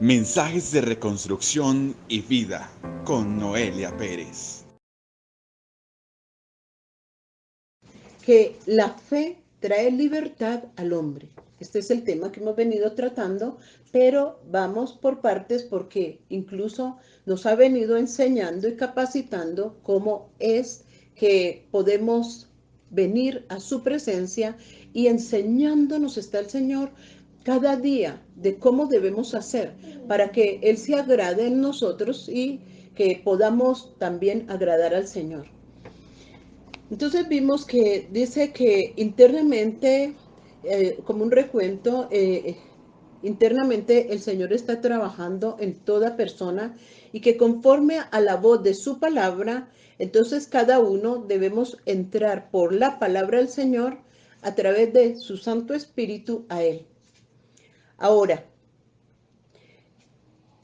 Mensajes de reconstrucción y vida con Noelia Pérez. Que la fe trae libertad al hombre. Este es el tema que hemos venido tratando, pero vamos por partes porque incluso nos ha venido enseñando y capacitando cómo es que podemos venir a su presencia y enseñándonos está el Señor cada día de cómo debemos hacer para que Él se agrade en nosotros y que podamos también agradar al Señor. Entonces vimos que dice que internamente, como un recuento, internamente el Señor está trabajando en toda persona y que conforme a la voz de su palabra, entonces cada uno debemos entrar por la palabra del Señor a través de su Santo Espíritu a Él. Ahora,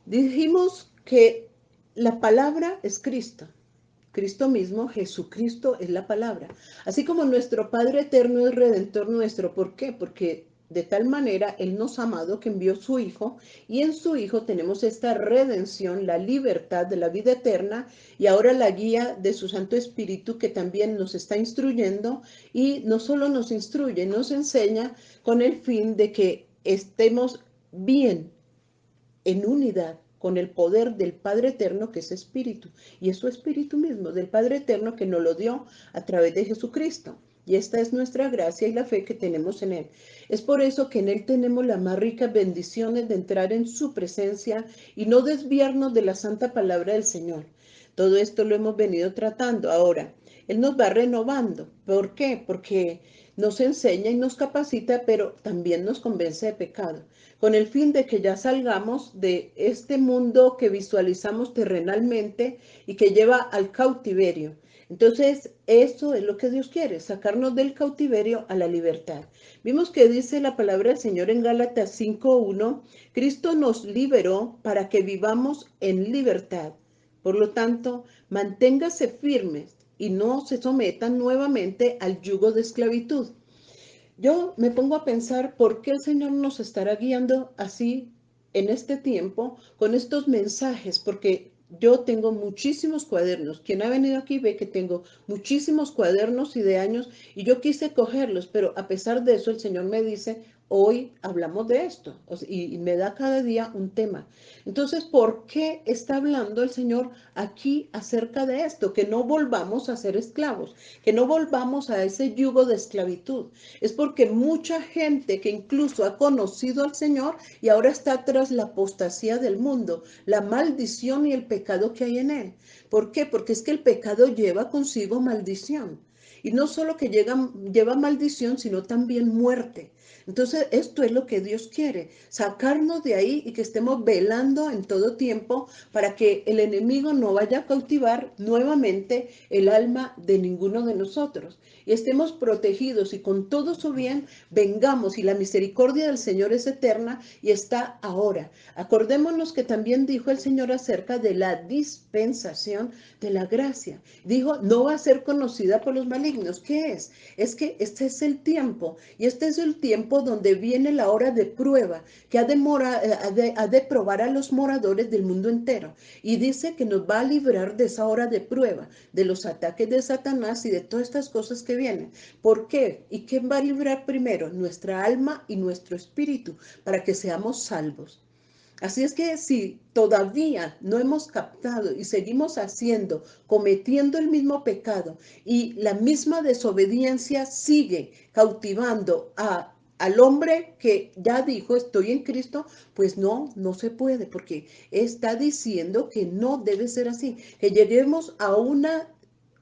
dijimos que la palabra es Cristo. Cristo mismo, Jesucristo es la palabra. Así como nuestro Padre eterno es redentor nuestro. ¿Por qué? Porque de tal manera Él nos ha amado que envió su Hijo y en su Hijo tenemos esta redención, la libertad de la vida eterna y ahora la guía de su Santo Espíritu que también nos está instruyendo y no solo nos instruye, nos enseña con el fin de que estemos bien en unidad con el poder del Padre Eterno que es Espíritu. Y es su Espíritu mismo, del Padre Eterno que nos lo dio a través de Jesucristo. Y esta es nuestra gracia y la fe que tenemos en Él. Es por eso que en Él tenemos las más ricas bendiciones de entrar en su presencia y no desviarnos de la santa palabra del Señor. Todo esto lo hemos venido tratando. Ahora, Él nos va renovando. ¿Por qué? Porque nos enseña y nos capacita, pero también nos convence de pecado con el fin de que ya salgamos de este mundo que visualizamos terrenalmente y que lleva al cautiverio. Entonces, eso es lo que Dios quiere, sacarnos del cautiverio a la libertad. Vimos que dice la palabra del Señor en Gálatas 5:1, Cristo nos liberó para que vivamos en libertad. Por lo tanto, manténgase firmes y no se sometan nuevamente al yugo de esclavitud. Yo me pongo a pensar por qué el Señor nos estará guiando así en este tiempo con estos mensajes, porque yo tengo muchísimos cuadernos. Quien ha venido aquí ve que tengo muchísimos cuadernos y de años y yo quise cogerlos, pero a pesar de eso el Señor me dice, hoy hablamos de esto y me da cada día un tema. Entonces, ¿por qué está hablando el Señor aquí acerca de esto? Que no volvamos a ser esclavos, que no volvamos a ese yugo de esclavitud. Es porque mucha gente que incluso ha conocido al Señor y ahora está tras la apostasía del mundo, la maldición y el pecado que hay en él. ¿Por qué? Porque es que el pecado lleva consigo maldición. Y no solo que lleva maldición, sino también muerte. Entonces, esto es lo que Dios quiere, sacarnos de ahí y que estemos velando en todo tiempo para que el enemigo no vaya a cautivar nuevamente el alma de ninguno de nosotros y estemos protegidos y con todo su bien vengamos y la misericordia del Señor es eterna y está ahora. Acordémonos que también dijo el Señor acerca de la dispensación de la gracia. Dijo, no va a ser conocida por los malignos. ¿Qué es? Es que este es el tiempo y este es el tiempo donde viene la hora de prueba que ha de probar a los moradores del mundo entero y dice que nos va a librar de esa hora de prueba, de los ataques de Satanás y de todas estas cosas que vienen. ¿Por qué? ¿Y quién va a librar primero? Nuestra alma y nuestro espíritu para que seamos salvos. Así es que si todavía no hemos captado y seguimos haciendo, cometiendo el mismo pecado y la misma desobediencia sigue cautivando al hombre que ya dijo estoy en Cristo, pues no se puede porque está diciendo que no debe ser así, que lleguemos a una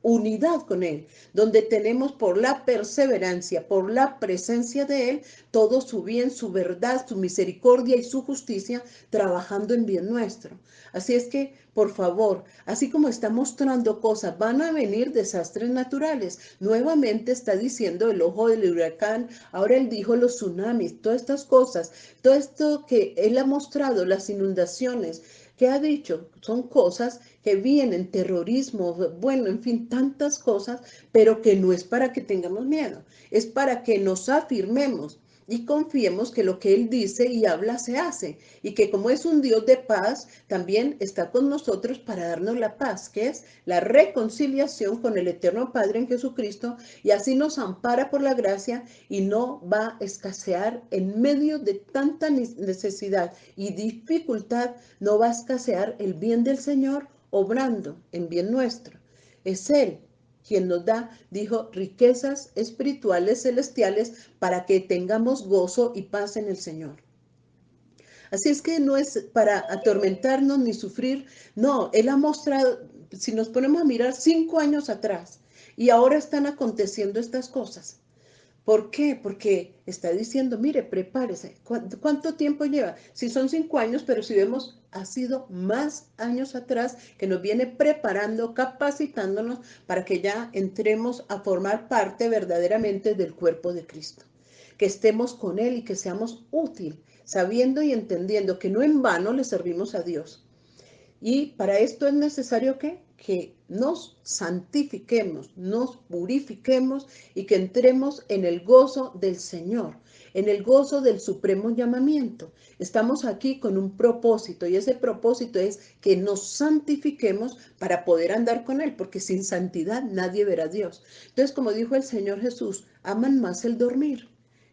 unidad con Él, donde tenemos por la perseverancia, por la presencia de Él, todo su bien, su verdad, su misericordia y su justicia trabajando en bien nuestro. Así es que, por favor, así como está mostrando cosas, van a venir desastres naturales. Nuevamente está diciendo el ojo del huracán, ahora Él dijo los tsunamis, todas estas cosas, todo esto que Él ha mostrado, las inundaciones, que ha dicho, son cosas que vienen, terrorismo, bueno, en fin, tantas cosas, pero que no es para que tengamos miedo, es para que nos afirmemos y confiemos que lo que Él dice y habla se hace, y que como es un Dios de paz, también está con nosotros para darnos la paz, que es la reconciliación con el Eterno Padre en Jesucristo, y así nos ampara por la gracia y no va a escasear en medio de tanta necesidad y dificultad, no va a escasear el bien del Señor obrando en bien nuestro. Es Él quien nos da, dijo, riquezas espirituales celestiales para que tengamos gozo y paz en el Señor. Así es que no es para atormentarnos ni sufrir, no, Él ha mostrado, si nos ponemos a mirar 5 años atrás y ahora están aconteciendo estas cosas. ¿Por qué? Porque está diciendo, mire, prepárese. ¿Cuánto tiempo lleva? Si son 5 años, pero si vemos, ha sido más años atrás que nos viene preparando, capacitándonos para que ya entremos a formar parte verdaderamente del cuerpo de Cristo. Que estemos con Él y que seamos útil, sabiendo y entendiendo que no en vano le servimos a Dios. Y para esto es necesario que nos santifiquemos, nos purifiquemos y que entremos en el gozo del Señor, en el gozo del supremo llamamiento. Estamos aquí con un propósito y ese propósito es que nos santifiquemos para poder andar con Él, porque sin santidad nadie verá a Dios. Entonces, como dijo el Señor Jesús, aman más el dormir.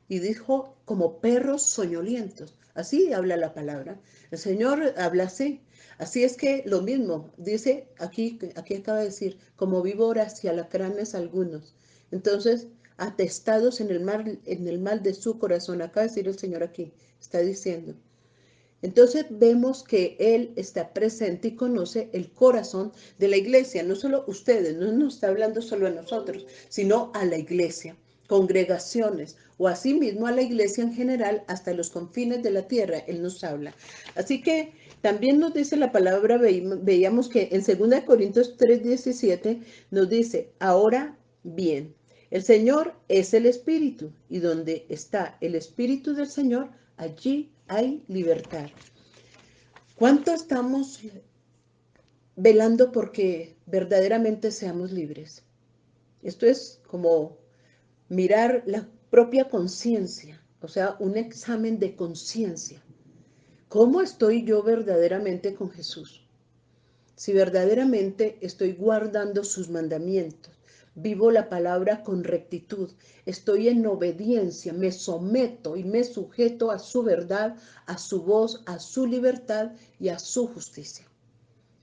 Y dijo, como perros soñolientos. Así habla la palabra. El Señor habla así. Así es que lo mismo, dice aquí acaba de decir, como víboras y alacranes algunos. Entonces, atestados en el mal de su corazón, acaba de decir el Señor aquí, está diciendo. Entonces vemos que Él está presente y conoce el corazón de la iglesia, no solo ustedes, no nos está hablando solo a nosotros, sino a la iglesia, congregaciones o asimismo a la iglesia en general hasta los confines de la tierra, Él nos habla. Así que también nos dice la palabra, veíamos que en 2 Corintios 3:17 nos dice, ahora bien, el Señor es el Espíritu y donde está el Espíritu del Señor, allí hay libertad. ¿Cuánto estamos velando porque verdaderamente seamos libres? Esto es como mirar la propia conciencia, o sea, un examen de conciencia. ¿Cómo estoy yo verdaderamente con Jesús? Si verdaderamente estoy guardando sus mandamientos, vivo la palabra con rectitud, estoy en obediencia, me someto y me sujeto a su verdad, a su voz, a su libertad y a su justicia.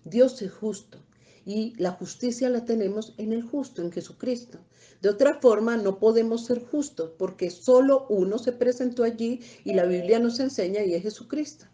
Dios es justo y la justicia la tenemos en el justo, en Jesucristo. De otra forma, no podemos ser justos porque solo uno se presentó allí y la Biblia nos enseña y es Jesucristo.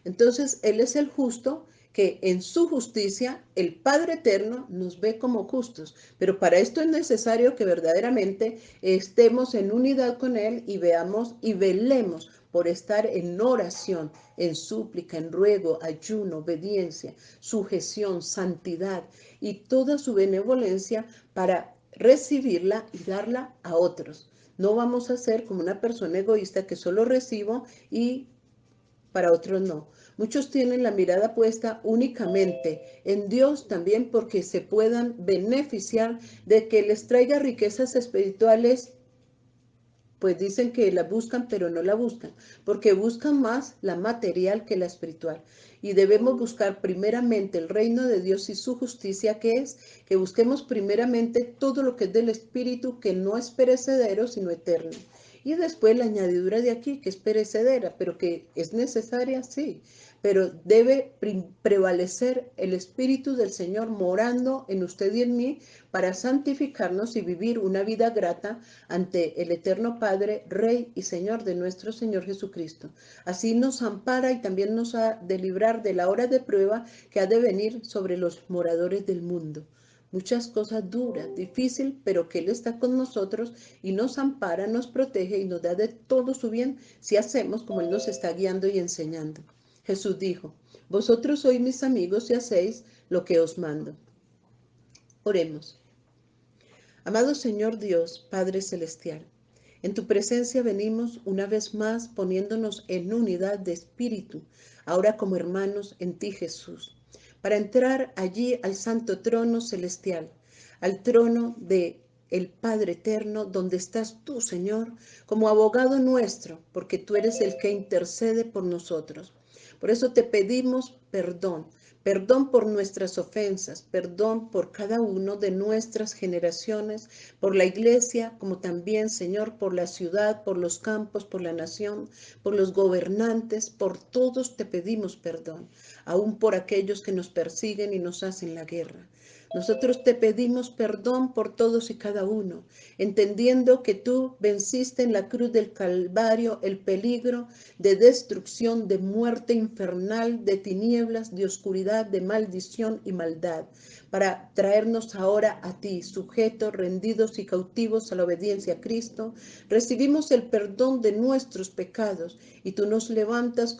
Entonces, Él es el justo que en su justicia el Padre Eterno nos ve como justos. Pero para esto es necesario que verdaderamente estemos en unidad con Él y veamos y velemos por estar en oración, en súplica, en ruego, ayuno, obediencia, sujeción, santidad y toda su benevolencia para recibirla y darla a otros. No vamos a ser como una persona egoísta que solo recibo y para otros no. Muchos tienen la mirada puesta únicamente en Dios también porque se puedan beneficiar de que les traiga riquezas espirituales, pues dicen que la buscan, pero no la buscan, porque buscan más la material que la espiritual. Y debemos buscar primeramente el reino de Dios y su justicia, que es que busquemos primeramente todo lo que es del espíritu, que no es perecedero, sino eterno. Y después la añadidura de aquí, que es perecedera, pero que es necesaria, sí. Pero debe prevalecer el Espíritu del Señor morando en usted y en mí para santificarnos y vivir una vida grata ante el eterno Padre, Rey y Señor de nuestro Señor Jesucristo. Así nos ampara y también nos ha de librar de la hora de prueba que ha de venir sobre los moradores del mundo. Muchas cosas duras, difíciles, pero que Él está con nosotros y nos ampara, nos protege y nos da de todo su bien si hacemos como Él nos está guiando y enseñando. Jesús dijo, vosotros sois mis amigos si hacéis lo que os mando. Oremos. Amado Señor Dios, Padre Celestial, en tu presencia venimos una vez más poniéndonos en unidad de espíritu, ahora como hermanos en ti Jesús, para entrar allí al santo trono celestial, al trono de el Padre eterno, donde estás tú, Señor, como abogado nuestro, porque tú eres el que intercede por nosotros. Por eso te pedimos perdón. Perdón por nuestras ofensas, perdón por cada uno de nuestras generaciones, por la iglesia, como también, Señor, por la ciudad, por los campos, por la nación, por los gobernantes, por todos te pedimos perdón, aún por aquellos que nos persiguen y nos hacen la guerra. Nosotros te pedimos perdón por todos y cada uno, entendiendo que tú venciste en la cruz del Calvario el peligro de destrucción, de muerte infernal, de tinieblas, de oscuridad, de maldición y maldad, para traernos ahora a ti, sujetos, rendidos y cautivos a la obediencia a Cristo. Recibimos el perdón de nuestros pecados y tú nos levantas